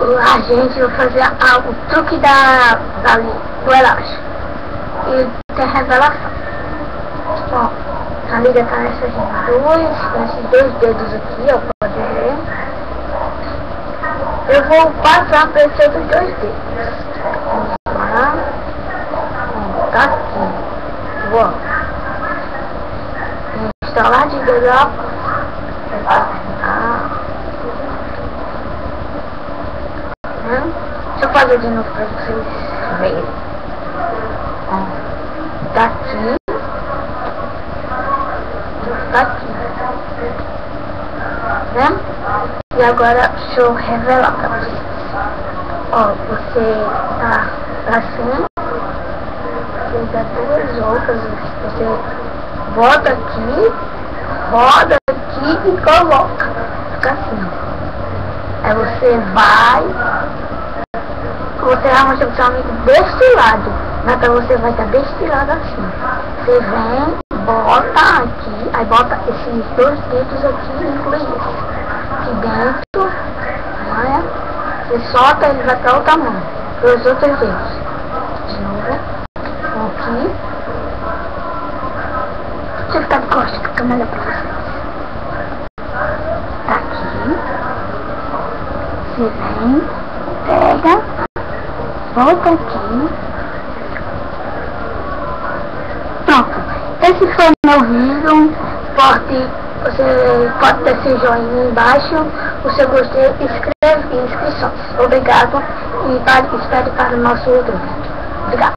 a gente vai fazer o truque do elástico. E tem revelação. Ó, a liga tá nesses dois dedos aqui, ó, pode ver. Eu vou passar para esses outros dois dedos. Tá? Ó, tá aqui. Ó. Instalar de dedo, ó. Deixa eu fazer de novo para vocês verem. Ó, daqui, daqui, né? E agora deixa eu revelar para vocês. Ó, você tá assim, você dá duas outras, você bota aqui, roda aqui e coloca. Fica assim. Aí você vai mostrar pro seu amigo deste lado. Então você vai estar deste lado assim. Você vem, bota aqui, aí bota esses dois dedos aqui e inclui esse. Aqui dentro, né? Você solta, ele vai para outra mão, para os outros dedos. De novo, aqui. Deixa eu ficar de costas, fica melhor para vocês. Tá aqui. Você vem, pega, volta aqui. Pronto. Esse foi meu vídeo. Você pode ter seu joinha embaixo, o seu gostei, inscreve e inscrições. Obrigado e espere para o nosso outro vídeo. Obrigado.